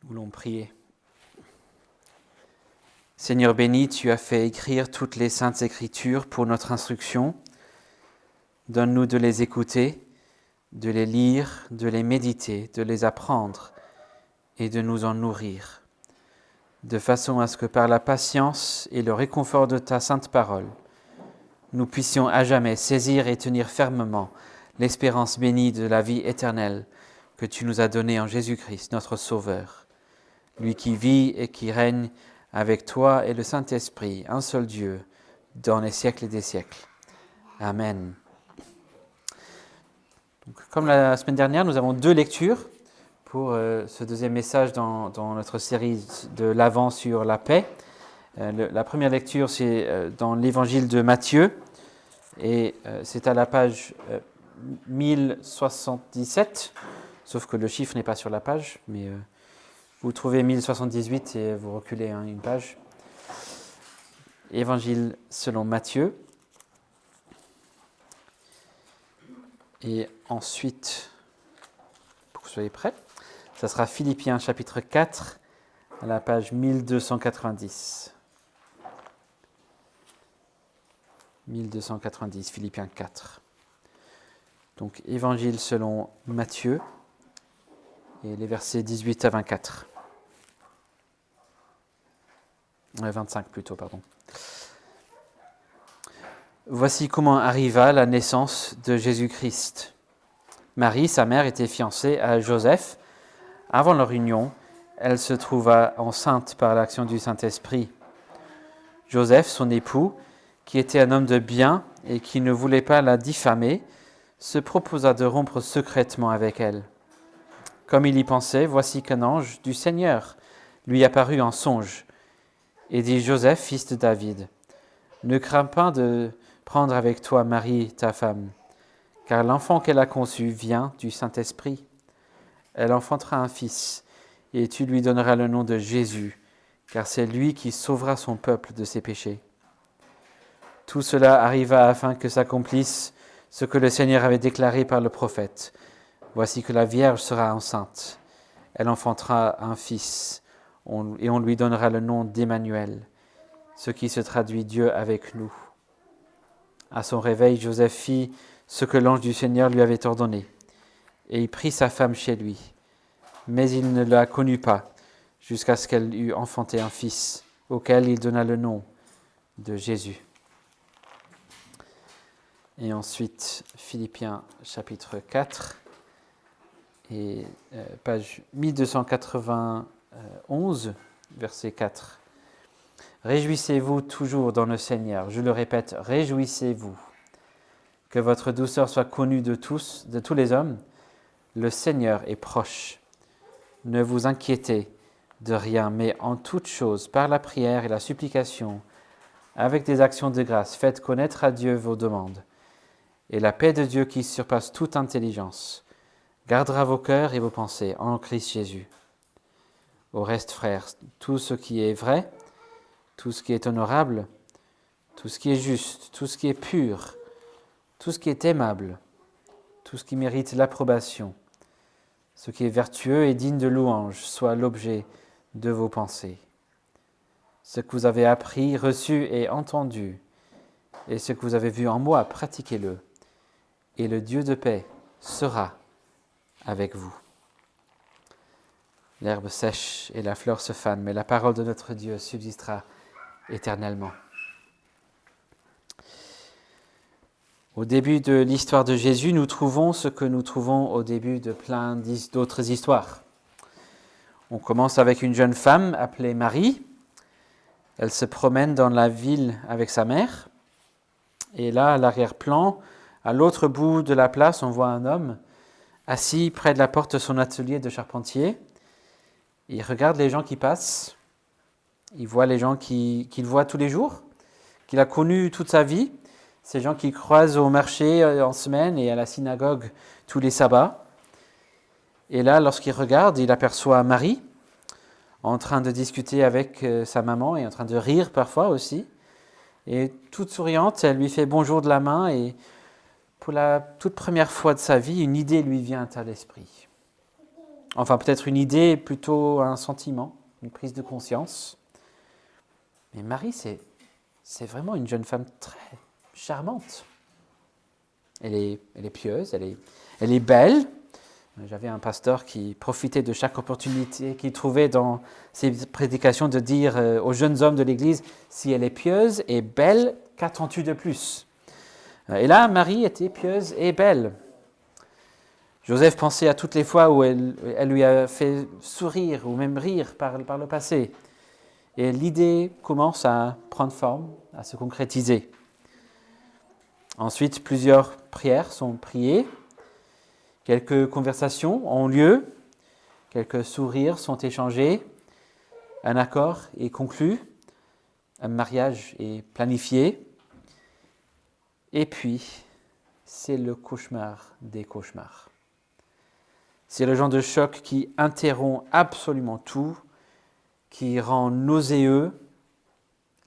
Voulons prier. Seigneur béni, tu as fait écrire toutes les saintes écritures pour notre instruction. Donne-nous de les écouter, de les lire, de les méditer, de les apprendre et de nous en nourrir, de façon à ce que par la patience et le réconfort de ta sainte parole, nous puissions à jamais saisir et tenir fermement l'espérance bénie de la vie éternelle que tu nous as donnée en Jésus-Christ, notre Sauveur. Lui qui vit et qui règne avec toi et le Saint-Esprit, un seul Dieu, dans les siècles et des siècles. Amen. Donc, comme la semaine dernière, nous avons 2 lectures pour ce deuxième message dans notre série de l'Avent sur la paix. La première lecture, c'est dans l'évangile de Matthieu, et c'est à la page 1077, sauf que le chiffre n'est pas sur la page, mais vous trouvez 1078 et vous reculez une page. Évangile selon Matthieu. Et ensuite, pour que vous soyez prêts, ça sera Philippiens chapitre 4 à la page 1290. 1290, Philippiens 4. Donc, Évangile selon Matthieu et les versets 18 à 24. 25 plutôt, pardon. Voici comment arriva la naissance de Jésus-Christ. Marie, sa mère, était fiancée à Joseph. Avant leur union, elle se trouva enceinte par l'action du Saint-Esprit. Joseph, son époux, qui était un homme de bien et qui ne voulait pas la diffamer, se proposa de rompre secrètement avec elle. Comme il y pensait, voici qu'un ange du Seigneur lui apparut en songe et dit « Joseph, fils de David, ne crains pas de prendre avec toi Marie, ta femme, car l'enfant qu'elle a conçu vient du Saint-Esprit. Elle enfantera un fils, et tu lui donneras le nom de Jésus, car c'est lui qui sauvera son peuple de ses péchés. » Tout cela arriva afin que s'accomplisse ce que le Seigneur avait déclaré par le prophète. « Voici que la Vierge sera enceinte. Elle enfantera un fils, et on lui donnera le nom d'Emmanuel, ce qui se traduit Dieu avec nous. » À son réveil, Joseph fit ce que l'ange du Seigneur lui avait ordonné, et il prit sa femme chez lui. Mais il ne la connut pas, jusqu'à ce qu'elle eût enfanté un fils, auquel il donna le nom de Jésus. Et ensuite, Philippiens chapitre 4, et page 1291, verset 4. Réjouissez-vous toujours dans le Seigneur. Je le répète, réjouissez-vous. Que votre douceur soit connue de tous les hommes. Le Seigneur est proche. Ne vous inquiétez de rien, mais en toute chose, par la prière et la supplication, avec des actions de grâce, faites connaître à Dieu vos demandes. Et la paix de Dieu qui surpasse toute intelligence gardera vos cœurs et vos pensées en Christ Jésus. Au reste, frères, tout ce qui est vrai, tout ce qui est honorable, tout ce qui est juste, tout ce qui est pur, tout ce qui est aimable, tout ce qui mérite l'approbation, ce qui est vertueux et digne de louange, soit l'objet de vos pensées. Ce que vous avez appris, reçu et entendu, et ce que vous avez vu en moi, pratiquez-le, et le Dieu de paix sera avec vous. L'herbe sèche et la fleur se fanent, mais la parole de notre Dieu subsistera éternellement. Au début de l'histoire de Jésus, nous trouvons ce que nous trouvons au début de plein d'autres histoires. On commence avec une jeune femme appelée Marie. Elle se promène dans la ville avec sa mère. Et là, à l'arrière-plan, à l'autre bout de la place, on voit un homme assis près de la porte de son atelier de charpentier. Il regarde les gens qui passent. Il voit les gens qu'il voit tous les jours, qu'il a connus toute sa vie. Ces gens qu'il croise au marché en semaine et à la synagogue tous les sabbats. Et là, lorsqu'il regarde, il aperçoit Marie en train de discuter avec sa maman et en train de rire parfois aussi. Et toute souriante, elle lui fait bonjour de la main et pour la toute première fois de sa vie, une idée lui vient à l'esprit. Enfin, peut-être une idée, plutôt un sentiment, une prise de conscience. Mais Marie, c'est vraiment une jeune femme très charmante. Elle est pieuse, elle est belle. J'avais un pasteur qui profitait de chaque opportunité qu'il trouvait dans ses prédications de dire aux jeunes hommes de l'Église, si elle est pieuse et belle, qu'attends-tu de plus? Et là, Marie était pieuse et belle. Joseph pensait à toutes les fois où elle lui a fait sourire ou même rire par le passé. Et l'idée commence à prendre forme, à se concrétiser. Ensuite, plusieurs prières sont priées, quelques conversations ont lieu, quelques sourires sont échangés, un accord est conclu, un mariage est planifié, et puis c'est le cauchemar des cauchemars. C'est le genre de choc qui interrompt absolument tout, qui rend nauséeux.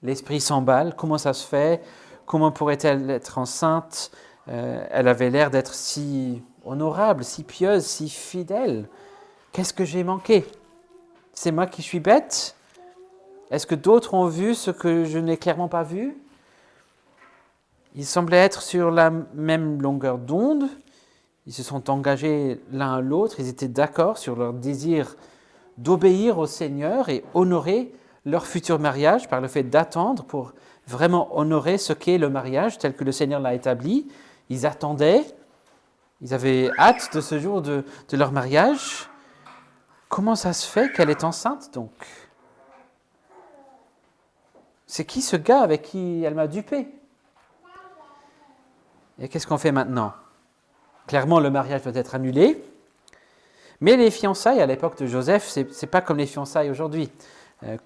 L'esprit s'emballe. Comment ça se fait? Comment pourrait-elle être enceinte? Elle avait l'air d'être si honorable, si pieuse, si fidèle. Qu'est-ce que j'ai manqué? C'est moi qui suis bête? Est-ce que d'autres ont vu ce que je n'ai clairement pas vu? Ils semblaient être sur la même longueur d'onde. Ils se sont engagés l'un à l'autre. Ils étaient d'accord sur leur désir d'obéir au Seigneur et honorer leur futur mariage par le fait d'attendre pour vraiment honorer ce qu'est le mariage tel que le Seigneur l'a établi. Ils attendaient, ils avaient hâte de ce jour de leur mariage. Comment ça se fait qu'elle est enceinte donc? C'est qui ce gars avec qui elle m'a dupé? Et qu'est-ce qu'on fait maintenant? Clairement, le mariage doit être annulé. Mais les fiançailles à l'époque de Joseph, ce n'est pas comme les fiançailles aujourd'hui.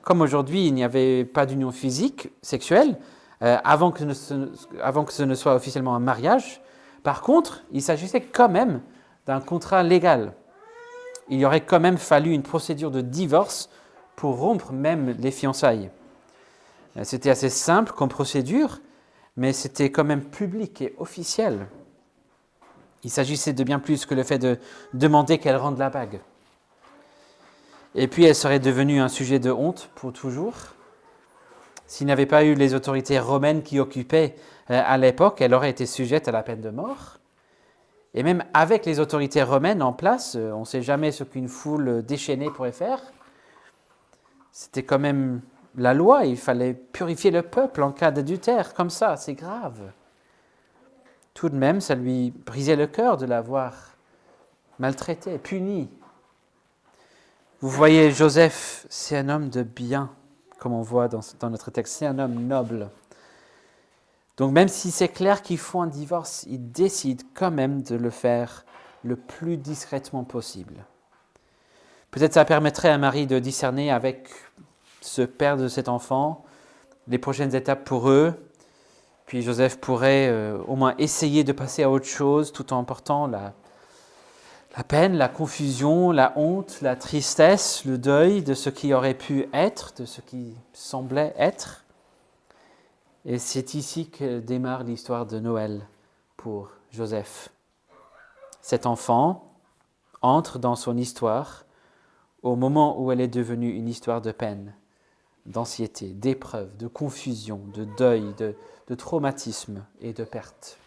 Comme aujourd'hui, il n'y avait pas d'union physique, sexuelle, avant que ce ne soit officiellement un mariage. Par contre, il s'agissait quand même d'un contrat légal. Il y aurait quand même fallu une procédure de divorce pour rompre même les fiançailles. C'était assez simple comme procédure, mais c'était quand même public et officiel. Il s'agissait de bien plus que le fait de demander qu'elle rende la bague. Et puis elle serait devenue un sujet de honte pour toujours. S'il n'y avait pas eu les autorités romaines qui occupaient à l'époque, elle aurait été sujette à la peine de mort. Et même avec les autorités romaines en place, on ne sait jamais ce qu'une foule déchaînée pourrait faire. C'était quand même la loi, il fallait purifier le peuple en cas d'adultère, comme ça, c'est grave. Tout de même, ça lui brisait le cœur de l'avoir maltraité, puni. Vous voyez, Joseph, c'est un homme de bien, comme on voit dans notre texte, c'est un homme noble. Donc même si c'est clair qu'il faut un divorce, il décide quand même de le faire le plus discrètement possible. Peut-être ça permettrait à Marie de discerner avec ce père de cet enfant les prochaines étapes pour eux. Puis Joseph pourrait au moins essayer de passer à autre chose tout en portant la peine, la confusion, la honte, la tristesse, le deuil de ce qui aurait pu être, de ce qui semblait être. Et c'est ici que démarre l'histoire de Noël pour Joseph. Cet enfant entre dans son histoire au moment où elle est devenue une histoire de peine, d'anxiété, d'épreuve, de confusion, de deuil, de traumatisme et de perte.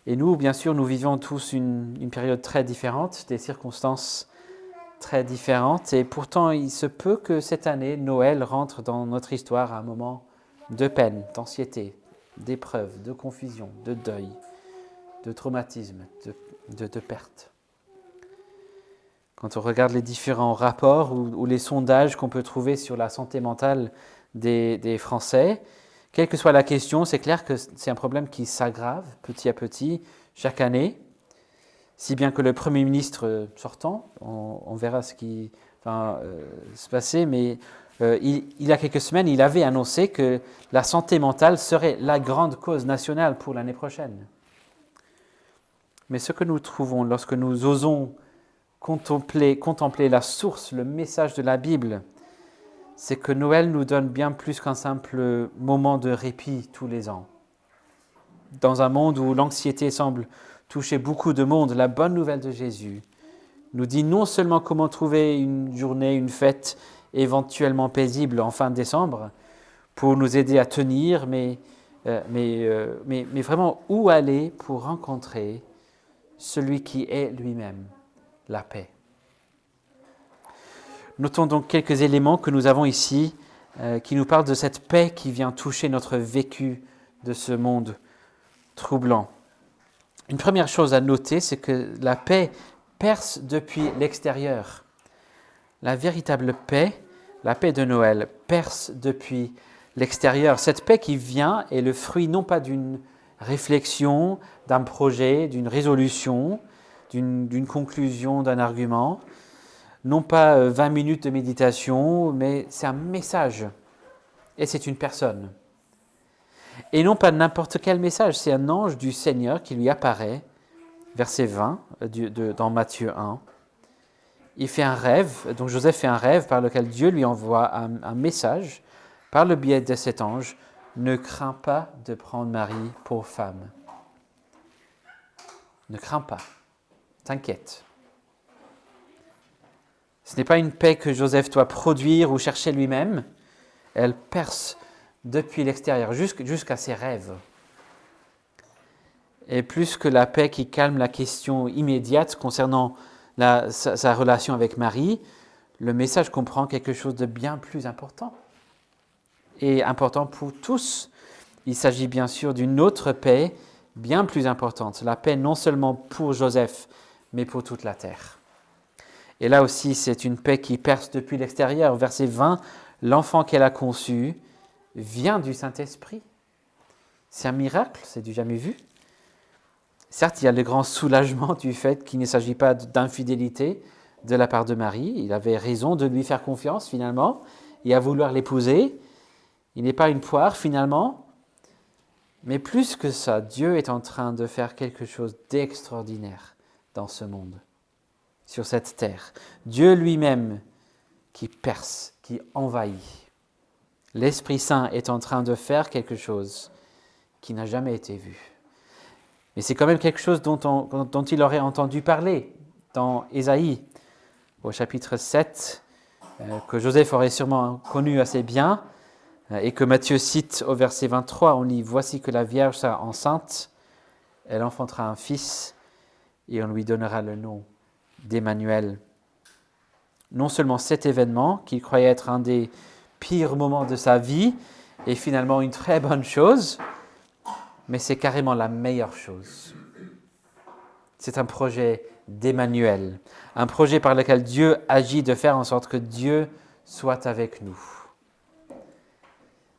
Et nous, bien sûr, nous vivons tous une période très différente, des circonstances très différentes, et pourtant il se peut que cette année, Noël rentre dans notre histoire à un moment de peine, d'anxiété, d'épreuve, de confusion, de deuil, de traumatisme, de perte. Quand on regarde les différents rapports ou les sondages qu'on peut trouver sur la santé mentale des Français, quelle que soit la question, c'est clair que c'est un problème qui s'aggrave petit à petit chaque année, si bien que le Premier ministre sortant, on verra ce qui va se passer, mais il y a quelques semaines, il avait annoncé que la santé mentale serait la grande cause nationale pour l'année prochaine. Mais ce que nous trouvons lorsque nous osons contempler la source, le message de la Bible, c'est que Noël nous donne bien plus qu'un simple moment de répit tous les ans. Dans un monde où l'anxiété semble toucher beaucoup de monde, la bonne nouvelle de Jésus nous dit non seulement comment trouver une journée, une fête éventuellement paisible en fin décembre pour nous aider à tenir, mais vraiment où aller pour rencontrer celui qui est lui-même la paix. Notons donc quelques éléments que nous avons ici qui nous parlent de cette paix qui vient toucher notre vécu de ce monde troublant. Une première chose à noter, c'est que la paix perce depuis l'extérieur. La véritable paix, la paix de Noël, perce depuis l'extérieur. Cette paix qui vient est le fruit non pas d'une réflexion, d'un projet, d'une résolution, d'une conclusion, d'un argument, non pas 20 minutes de méditation, mais c'est un message et c'est une personne. Et non pas n'importe quel message, c'est un ange du Seigneur qui lui apparaît, verset 20 dans Matthieu 1. Il fait un rêve, donc Joseph fait un rêve par lequel Dieu lui envoie un message par le biais de cet ange. Ne crains pas de prendre Marie pour femme. Ne crains pas, t'inquiète. Ce n'est pas une paix que Joseph doit produire ou chercher lui-même. Elle perce depuis l'extérieur, jusqu'à ses rêves. Et plus que la paix qui calme la question immédiate concernant sa relation avec Marie, le message comprend quelque chose de bien plus important. Et important pour tous. Il s'agit bien sûr d'une autre paix bien plus importante. La paix non seulement pour Joseph, mais pour toute la terre. Et là aussi, c'est une paix qui perce depuis l'extérieur. Verset 20, l'enfant qu'elle a conçu vient du Saint-Esprit. C'est un miracle, c'est du jamais vu. Certes, il y a le grand soulagement du fait qu'il ne s'agit pas d'infidélité de la part de Marie. Il avait raison de lui faire confiance finalement et à vouloir l'épouser. Il n'est pas une poire finalement. Mais plus que ça, Dieu est en train de faire quelque chose d'extraordinaire dans ce monde, sur cette terre. Dieu lui-même qui perce, qui envahit. L'Esprit Saint est en train de faire quelque chose qui n'a jamais été vu. Mais c'est quand même quelque chose dont il aurait entendu parler dans Ésaïe, au chapitre 7, que Joseph aurait sûrement connu assez bien, et que Matthieu cite au verset 23. On lit « Voici que la Vierge sera enceinte, elle enfantera un fils, et on lui donnera le nom d'Emmanuel. » Non seulement cet événement, qu'il croyait être un des pires moments de sa vie, est finalement une très bonne chose, mais c'est carrément la meilleure chose. C'est un projet d'Emmanuel, un projet par lequel Dieu agit de faire en sorte que Dieu soit avec nous.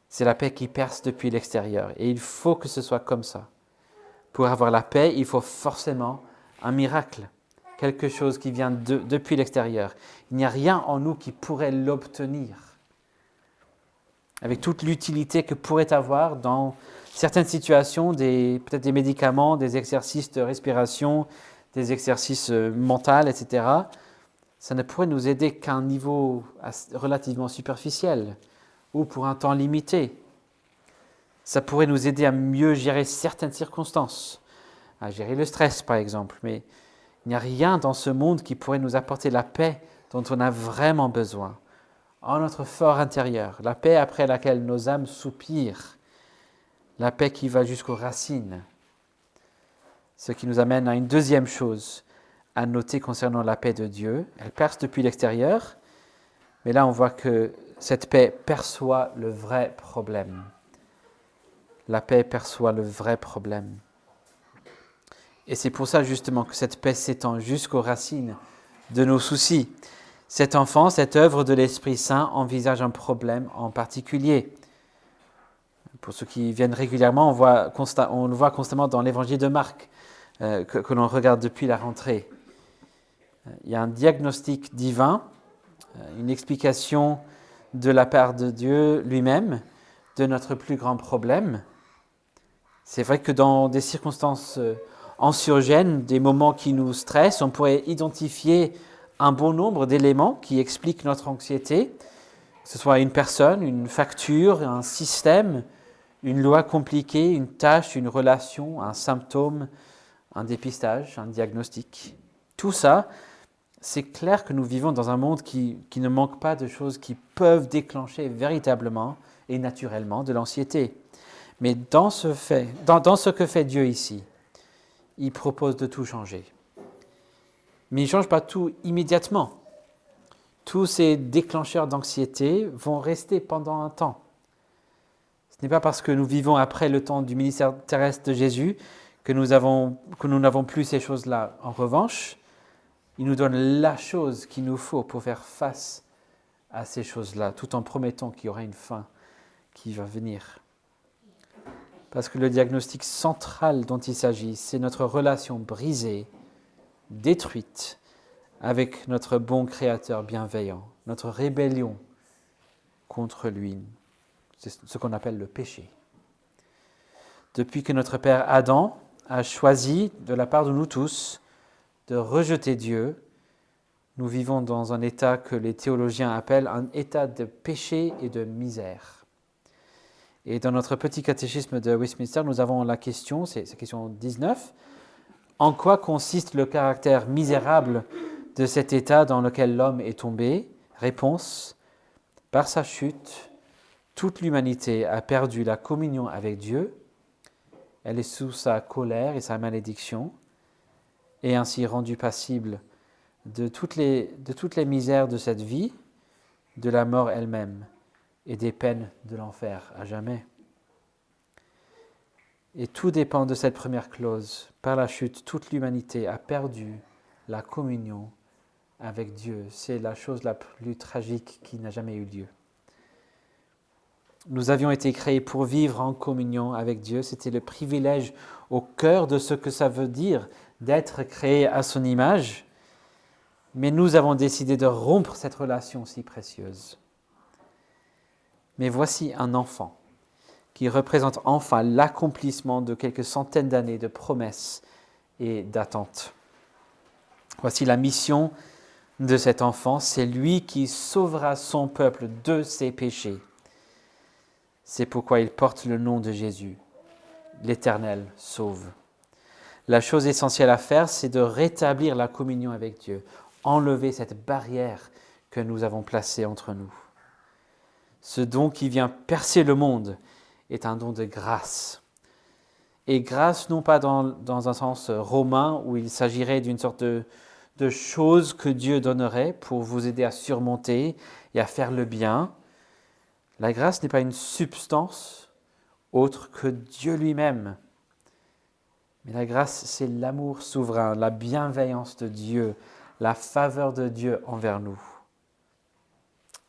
C'est la paix qui perce depuis l'extérieur, et il faut que ce soit comme ça. Pour avoir la paix, il faut forcément un miracle, quelque chose qui vient depuis l'extérieur. Il n'y a rien en nous qui pourrait l'obtenir. Avec toute l'utilité que pourrait avoir dans certaines situations, peut-être des médicaments, des exercices de respiration, des exercices mentaux, etc., ça ne pourrait nous aider qu'à un niveau relativement superficiel ou pour un temps limité. Ça pourrait nous aider à mieux gérer certaines circonstances, à gérer le stress par exemple, mais il n'y a rien dans ce monde qui pourrait nous apporter la paix dont on a vraiment besoin, en notre fort intérieur, la paix après laquelle nos âmes soupirent, la paix qui va jusqu'aux racines. Ce qui nous amène à une deuxième chose à noter concernant la paix de Dieu. Elle perce depuis l'extérieur, mais là on voit que cette paix perçoit le vrai problème. La paix perçoit le vrai problème. Et c'est pour ça justement que cette paix s'étend jusqu'aux racines de nos soucis. Cet enfant, cette œuvre de l'Esprit Saint envisage un problème en particulier. Pour ceux qui viennent régulièrement, on le voit constamment dans l'évangile de Marc, que l'on regarde depuis la rentrée. Il y a un diagnostic divin, une explication de la part de Dieu lui-même de notre plus grand problème. C'est vrai que dans des circonstances anxiogènes, des moments qui nous stressent, on pourrait identifier un bon nombre d'éléments qui expliquent notre anxiété, que ce soit une personne, une facture, un système, une loi compliquée, une tâche, une relation, un symptôme, un dépistage, un diagnostic. Tout ça c'est clair que nous vivons dans un monde qui ne manque pas de choses qui peuvent déclencher véritablement et naturellement de l'anxiété. Mais dans ce que fait Dieu ici, il propose de tout changer. Mais il ne change pas tout immédiatement. Tous ces déclencheurs d'anxiété vont rester pendant un temps. Ce n'est pas parce que nous vivons après le temps du ministère terrestre de Jésus que nous n'avons plus ces choses-là. En revanche, il nous donne la chose qu'il nous faut pour faire face à ces choses-là, tout en promettant qu'il y aura une fin qui va venir. Parce que le diagnostic central dont il s'agit, c'est notre relation brisée, détruite, avec notre bon Créateur bienveillant, notre rébellion contre lui. C'est ce qu'on appelle le péché. Depuis que notre père Adam a choisi, de la part de nous tous, de rejeter Dieu, nous vivons dans un état que les théologiens appellent un état de péché et de misère. Et dans notre petit catéchisme de Westminster, nous avons la question, c'est question 19, en quoi consiste le caractère misérable de cet état dans lequel l'homme est tombé? Réponse, par sa chute, toute l'humanité a perdu la communion avec Dieu, elle est sous sa colère et sa malédiction, et ainsi rendue passible de toutes les misères de cette vie, de la mort elle-même et des peines de l'enfer à jamais. Et tout dépend de cette première clause. Par la chute, toute l'humanité a perdu la communion avec Dieu. C'est la chose la plus tragique qui n'a jamais eu lieu. Nous avions été créés pour vivre en communion avec Dieu. C'était le privilège au cœur de ce que ça veut dire d'être créé à son image. Mais nous avons décidé de rompre cette relation si précieuse. Mais voici un enfant qui représente enfin l'accomplissement de quelques centaines d'années de promesses et d'attentes. Voici la mission de cet enfant, c'est lui qui sauvera son peuple de ses péchés. C'est pourquoi il porte le nom de Jésus, l'Éternel sauve. La chose essentielle à faire, c'est de rétablir la communion avec Dieu, enlever cette barrière que nous avons placée entre nous. Ce don qui vient percer le monde est un don de grâce. Et grâce, non pas dans un sens romain où il s'agirait d'une sorte de chose que Dieu donnerait pour vous aider à surmonter et à faire le bien. La grâce n'est pas une substance autre que Dieu lui-même. Mais la grâce, c'est l'amour souverain, la bienveillance de Dieu, la faveur de Dieu envers nous.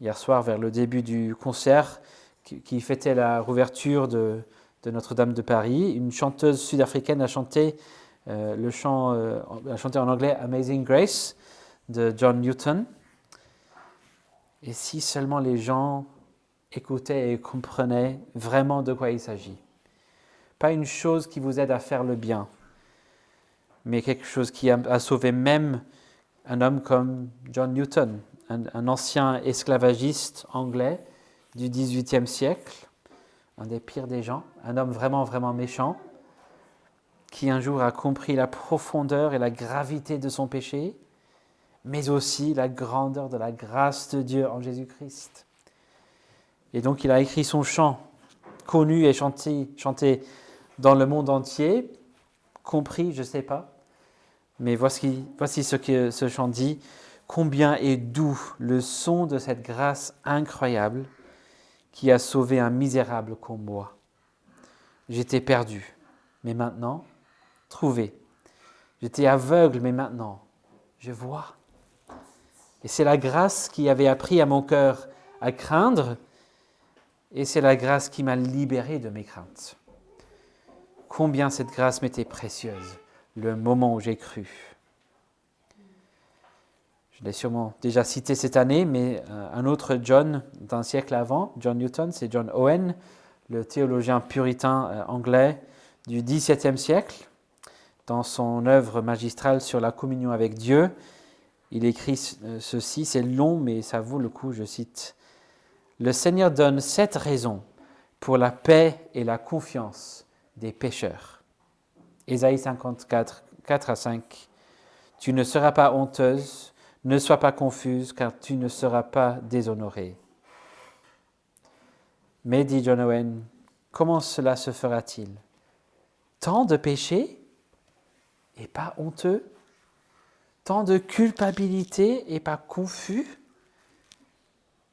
Hier soir, vers le début du concert qui fêtait la rouverture de Notre-Dame de Paris, une chanteuse sud-africaine a chanté en anglais « Amazing Grace » de John Newton. Et si seulement les gens écoutaient et comprenaient vraiment de quoi il s'agit. Pas une chose qui vous aide à faire le bien, mais quelque chose qui a sauvé même un homme comme John Newton, un ancien esclavagiste anglais du XVIIIe siècle, un des pires des gens, un homme vraiment, vraiment méchant, qui un jour a compris la profondeur et la gravité de son péché, mais aussi la grandeur de la grâce de Dieu en Jésus-Christ. Et donc il a écrit son chant, connu et chanté dans le monde entier, compris, je ne sais pas, mais voici ce que ce chant dit. Combien est doux le son de cette grâce incroyable qui a sauvé un misérable comme moi. J'étais perdu, mais maintenant, trouvé. J'étais aveugle, mais maintenant, je vois. Et c'est la grâce qui avait appris à mon cœur à craindre, et c'est la grâce qui m'a libéré de mes craintes. Combien cette grâce m'était précieuse, le moment où j'ai cru. Je l'ai sûrement déjà cité cette année, mais un autre John d'un siècle avant, John Newton, c'est John Owen, le théologien puritain anglais du XVIIe siècle. Dans son œuvre magistrale sur la communion avec Dieu, il écrit ceci, c'est long, mais ça vaut le coup, je cite. « Le Seigneur donne 7 raisons pour la paix et la confiance des pécheurs. » Ésaïe 54, 4 à 5. « Tu ne seras pas honteuse, Ne sois pas confuse, car tu ne seras pas déshonorée. Mais, dit John Owen, comment cela se fera-t-il? Tant de péchés et pas honteux? Tant de culpabilité et pas confus?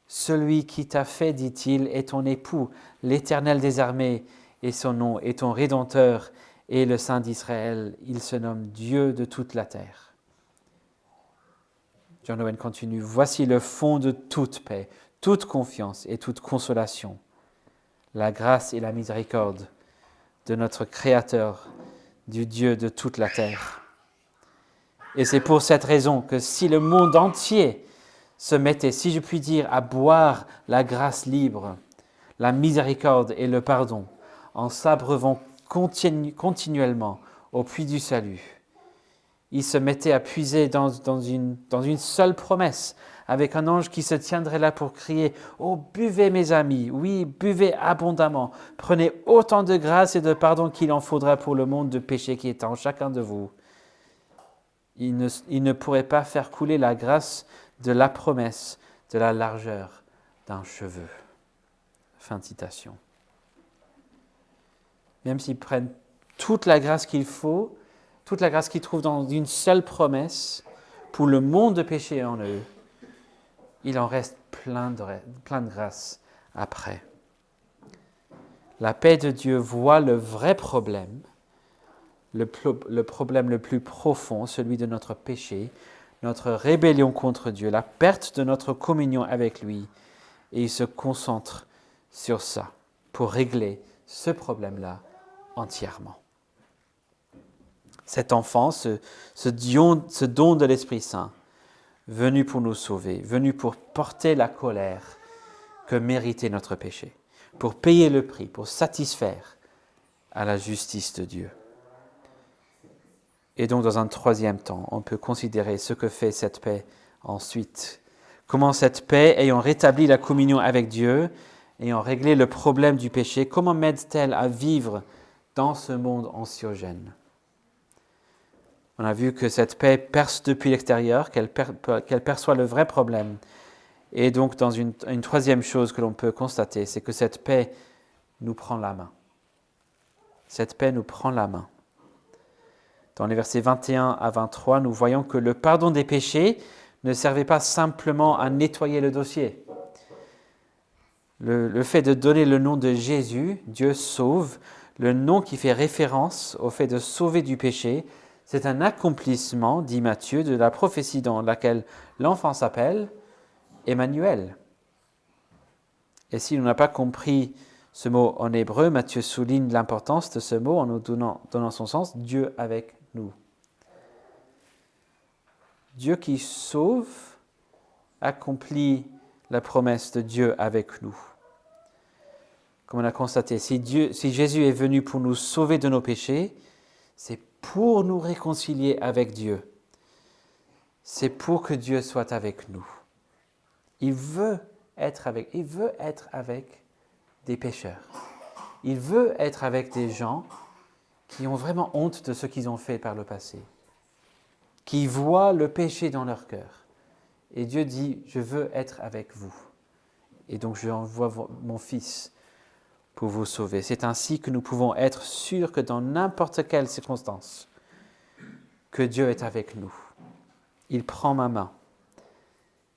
Celui qui t'a fait, dit-il, est ton époux, l'Éternel des armées, et son nom est ton Rédempteur et le Saint d'Israël. Il se nomme Dieu de toute la terre. John Owen continue. Voici le fond de toute paix, toute confiance et toute consolation. La grâce et la miséricorde de notre Créateur, du Dieu de toute la terre. Et c'est pour cette raison que si le monde entier se mettait, si je puis dire, à boire la grâce libre, la miséricorde et le pardon, en s'abreuvant continuellement au puits du salut, il se mettait à puiser dans une seule promesse, avec un ange qui se tiendrait là pour crier « Oh, buvez mes amis, oui, buvez abondamment, prenez autant de grâce et de pardon qu'il en faudra pour le monde de péché qui est en chacun de vous. » Il ne pourrait pas faire couler la grâce de la promesse de la largeur d'un cheveu. Fin de citation. Même s'ils prennent toute la grâce qu'il faut, toute la grâce qu'ils trouvent dans une seule promesse, pour le monde de péché en eux, il en reste plein de grâce après. La paix de Dieu voit le vrai problème, le problème le plus profond, celui de notre péché, notre rébellion contre Dieu, la perte de notre communion avec lui, et il se concentre sur ça pour régler ce problème-là entièrement. Cet enfant, ce don de l'Esprit Saint, venu pour nous sauver, venu pour porter la colère que méritait notre péché, pour payer le prix, pour satisfaire à la justice de Dieu. Et donc, dans un troisième temps, on peut considérer ce que fait cette paix ensuite. Comment cette paix, ayant rétabli la communion avec Dieu, ayant réglé le problème du péché, comment m'aide-t-elle à vivre dans ce monde anxiogène? On a vu que cette paix perce depuis l'extérieur, qu'elle perçoit le vrai problème. Et donc, dans une troisième chose que l'on peut constater, c'est que cette paix nous prend la main. Cette paix nous prend la main. Dans les versets 21 à 23, nous voyons que le pardon des péchés ne servait pas simplement à nettoyer le dossier. Le fait de donner le nom de Jésus, Dieu sauve, le nom qui fait référence au fait de sauver du péché, c'est un accomplissement, dit Matthieu, de la prophétie dans laquelle l'enfant s'appelle Emmanuel. Et si on n'a pas compris ce mot en hébreu, Matthieu souligne l'importance de ce mot en nous donnant son sens, Dieu avec nous. Dieu qui sauve accomplit la promesse de Dieu avec nous. Comme on a constaté, si Jésus est venu pour nous sauver de nos péchés, c'est pour nous réconcilier avec Dieu. C'est pour que Dieu soit avec nous. Il veut être avec des pécheurs. Il veut être avec des gens qui ont vraiment honte de ce qu'ils ont fait par le passé, qui voient le péché dans leur cœur. Et Dieu dit, je veux être avec vous. Et donc je envoie mon Fils pour vous sauver. C'est ainsi que nous pouvons être sûrs que dans n'importe quelle circonstance, que Dieu est avec nous. Il prend ma main.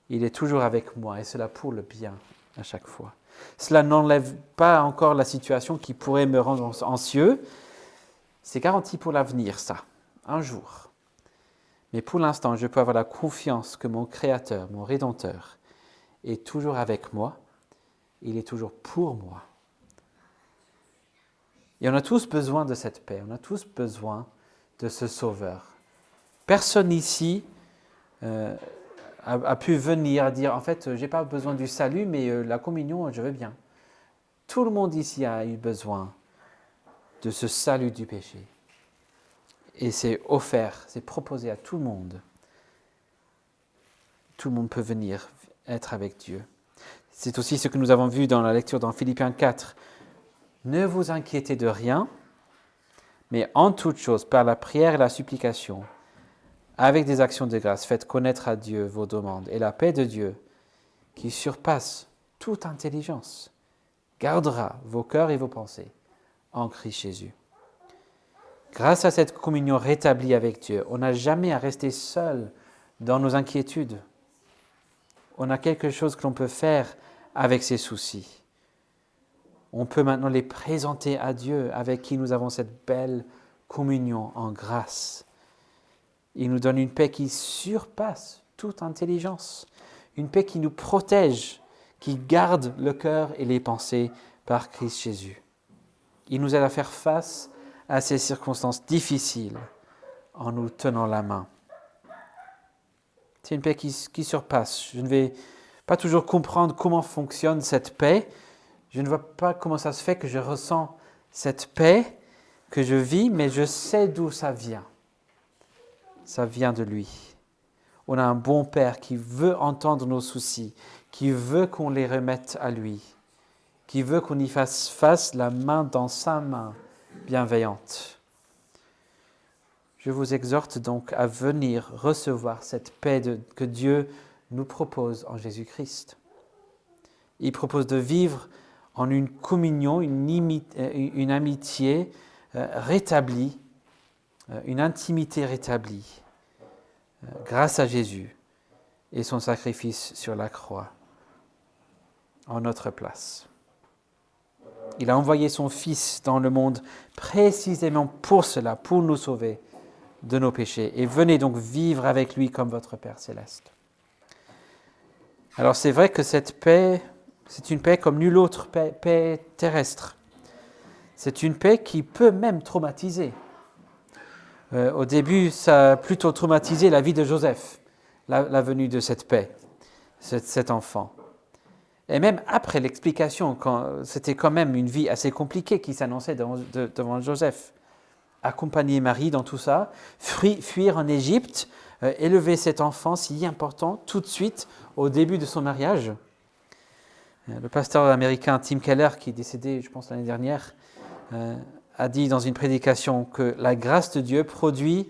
Il est toujours avec moi, et cela pour le bien à chaque fois. Cela n'enlève pas encore la situation qui pourrait me rendre anxieux. C'est garanti pour l'avenir, ça, un jour. Mais pour l'instant, je peux avoir la confiance que mon Créateur, mon Rédempteur, est toujours avec moi. Il est toujours pour moi. Et on a tous besoin de cette paix. On a tous besoin de ce Sauveur. Personne ici a pu venir dire, en fait, je n'ai pas besoin du salut, mais la communion, je veux bien. Tout le monde ici a eu besoin de ce salut du péché. Et c'est offert, c'est proposé à tout le monde. Tout le monde peut venir être avec Dieu. C'est aussi ce que nous avons vu dans la lecture dans Philippiens 4. Ne vous inquiétez de rien, mais en toute chose, par la prière et la supplication, avec des actions de grâce, faites connaître à Dieu vos demandes. Et la paix de Dieu, qui surpasse toute intelligence, gardera vos cœurs et vos pensées en Christ Jésus. Grâce à cette communion rétablie avec Dieu, on n'a jamais à rester seul dans nos inquiétudes. On a quelque chose que l'on peut faire avec ses soucis. On peut maintenant les présenter à Dieu, avec qui nous avons cette belle communion en grâce. Il nous donne une paix qui surpasse toute intelligence, une paix qui nous protège, qui garde le cœur et les pensées par Christ Jésus. Il nous aide à faire face à ces circonstances difficiles en nous tenant la main. C'est une paix qui surpasse. Je ne vais pas toujours comprendre comment fonctionne cette paix. Je ne vois pas comment ça se fait que je ressens cette paix que je vis, mais je sais d'où ça vient. Ça vient de lui. On a un bon Père qui veut entendre nos soucis, qui veut qu'on les remette à lui, qui veut qu'on y fasse face, la main dans sa main bienveillante. Je vous exhorte donc à venir recevoir cette paix que Dieu nous propose en Jésus-Christ. Il propose de vivre en une communion, une amitié rétablie, une intimité rétablie, grâce à Jésus et son sacrifice sur la croix, en notre place. Il a envoyé son Fils dans le monde précisément pour cela, pour nous sauver de nos péchés. Et venez donc vivre avec lui comme votre Père céleste. Alors c'est vrai que cette paix, c'est une paix comme nulle autre paix terrestre. C'est une paix qui peut même traumatiser. Au début, ça a plutôt traumatisé la vie de Joseph, la venue de cette paix, cet enfant. Et même après l'explication, c'était quand même une vie assez compliquée qui s'annonçait devant Joseph. Accompagner Marie dans tout ça, fuir en Égypte, élever cet enfant si important tout de suite au début de son mariage. Le pasteur américain Tim Keller, qui est décédé, je pense, l'année dernière, a dit dans une prédication que la grâce de Dieu produit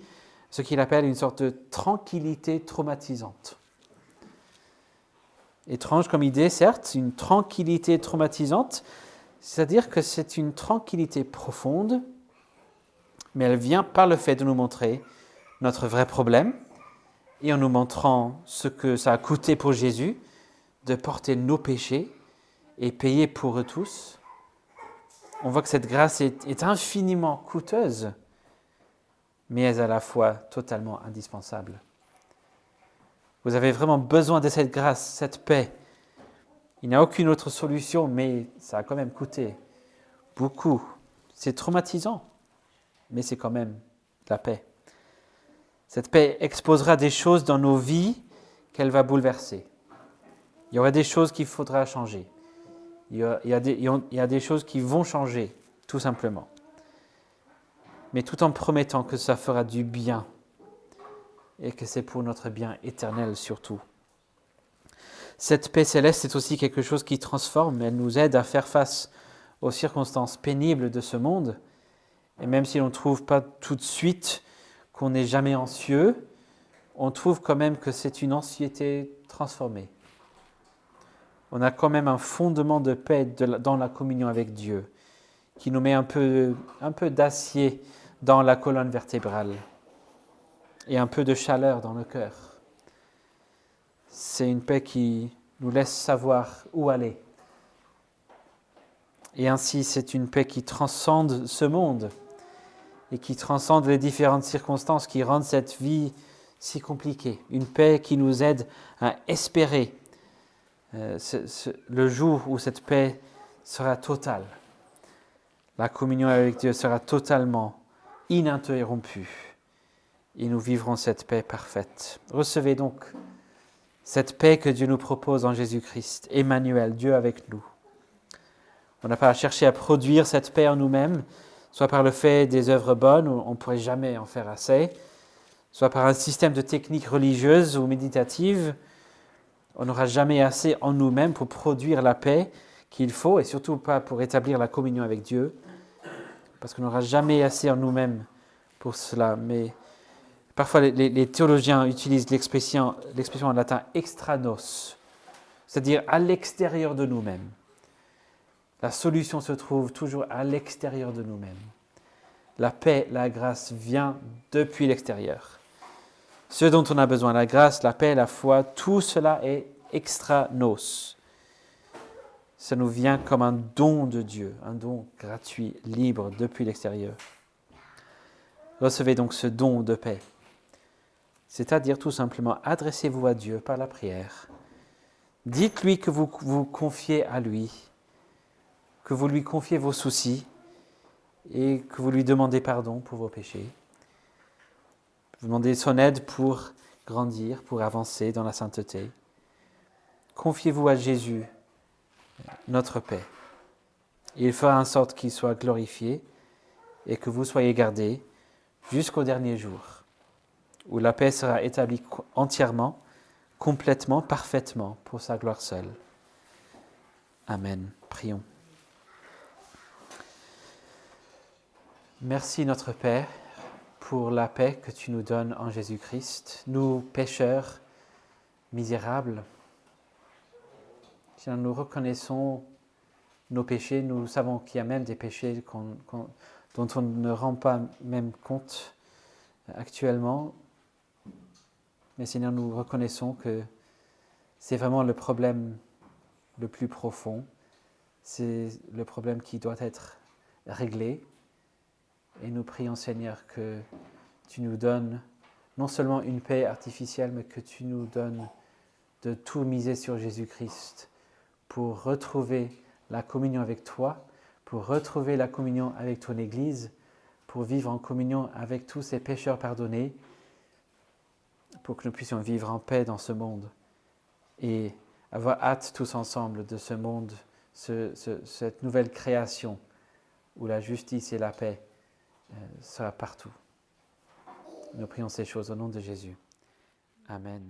ce qu'il appelle une sorte de tranquillité traumatisante. Étrange comme idée, certes, une tranquillité traumatisante, c'est-à-dire que c'est une tranquillité profonde, mais elle vient par le fait de nous montrer notre vrai problème et en nous montrant ce que ça a coûté pour Jésus de porter nos péchés et payer pour eux tous. On voit que cette grâce est infiniment coûteuse, mais elle est à la fois totalement indispensable. Vous avez vraiment besoin de cette grâce, cette paix. Il n'y a aucune autre solution, mais ça a quand même coûté beaucoup. C'est traumatisant, mais c'est quand même la paix. Cette paix exposera des choses dans nos vies qu'elle va bouleverser. Il y aura des choses qu'il faudra changer. Il y a des choses qui vont changer, tout simplement. Mais tout en promettant que ça fera du bien et que c'est pour notre bien éternel surtout. Cette paix céleste est aussi quelque chose qui transforme, elle nous aide à faire face aux circonstances pénibles de ce monde. Et même si on ne trouve pas tout de suite qu'on n'est jamais anxieux, on trouve quand même que c'est une anxiété transformée. On a quand même un fondement de paix dans la communion avec Dieu qui nous met un peu d'acier dans la colonne vertébrale et un peu de chaleur dans le cœur. C'est une paix qui nous laisse savoir où aller. Et ainsi, c'est une paix qui transcende ce monde et qui transcende les différentes circonstances qui rendent cette vie si compliquée. Une paix qui nous aide à espérer le jour où cette paix sera totale. La communion avec Dieu sera totalement ininterrompue et nous vivrons cette paix parfaite. Recevez donc cette paix que Dieu nous propose en Jésus-Christ, Emmanuel, Dieu avec nous. On n'a pas à chercher à produire cette paix en nous-mêmes, soit par le fait des œuvres bonnes, où on ne pourrait jamais en faire assez, soit par un système de techniques religieuses ou méditatives. On n'aura jamais assez en nous-mêmes pour produire la paix qu'il faut, et surtout pas pour établir la communion avec Dieu, parce qu'on n'aura jamais assez en nous-mêmes pour cela. Mais Parfois, les théologiens utilisent l'expression en latin extra nos, c'est-à-dire à l'extérieur de nous-mêmes. La solution se trouve toujours à l'extérieur de nous-mêmes. La paix, la grâce vient depuis l'extérieur. Ce dont on a besoin, la grâce, la paix, la foi, tout cela est extra nos. Ça nous vient comme un don de Dieu, un don gratuit, libre depuis l'extérieur. Recevez donc ce don de paix. C'est-à-dire tout simplement, adressez-vous à Dieu par la prière. Dites-lui que vous vous confiez à lui, que vous lui confiez vos soucis et que vous lui demandez pardon pour vos péchés. Vous demandez son aide pour grandir, pour avancer dans la sainteté. Confiez-vous à Jésus, notre paix. Il fera en sorte qu'il soit glorifié et que vous soyez gardés jusqu'au dernier jour, où la paix sera établie entièrement, complètement, parfaitement, pour sa gloire seule. Amen. Prions. Merci notre Père pour la paix que tu nous donnes en Jésus-Christ, nous pécheurs misérables. Si nous reconnaissons nos péchés, nous savons qu'il y a même des péchés dont on ne rend pas même compte actuellement. Mais Seigneur, nous reconnaissons que c'est vraiment le problème le plus profond. C'est le problème qui doit être réglé. Et nous prions, Seigneur, que tu nous donnes non seulement une paix artificielle, mais que tu nous donnes de tout miser sur Jésus-Christ pour retrouver la communion avec toi, pour retrouver la communion avec ton Église, pour vivre en communion avec tous ces pécheurs pardonnés, pour que nous puissions vivre en paix dans ce monde et avoir hâte tous ensemble de ce monde, cette nouvelle création où la justice et la paix sera partout. Nous prions ces choses au nom de Jésus. Amen.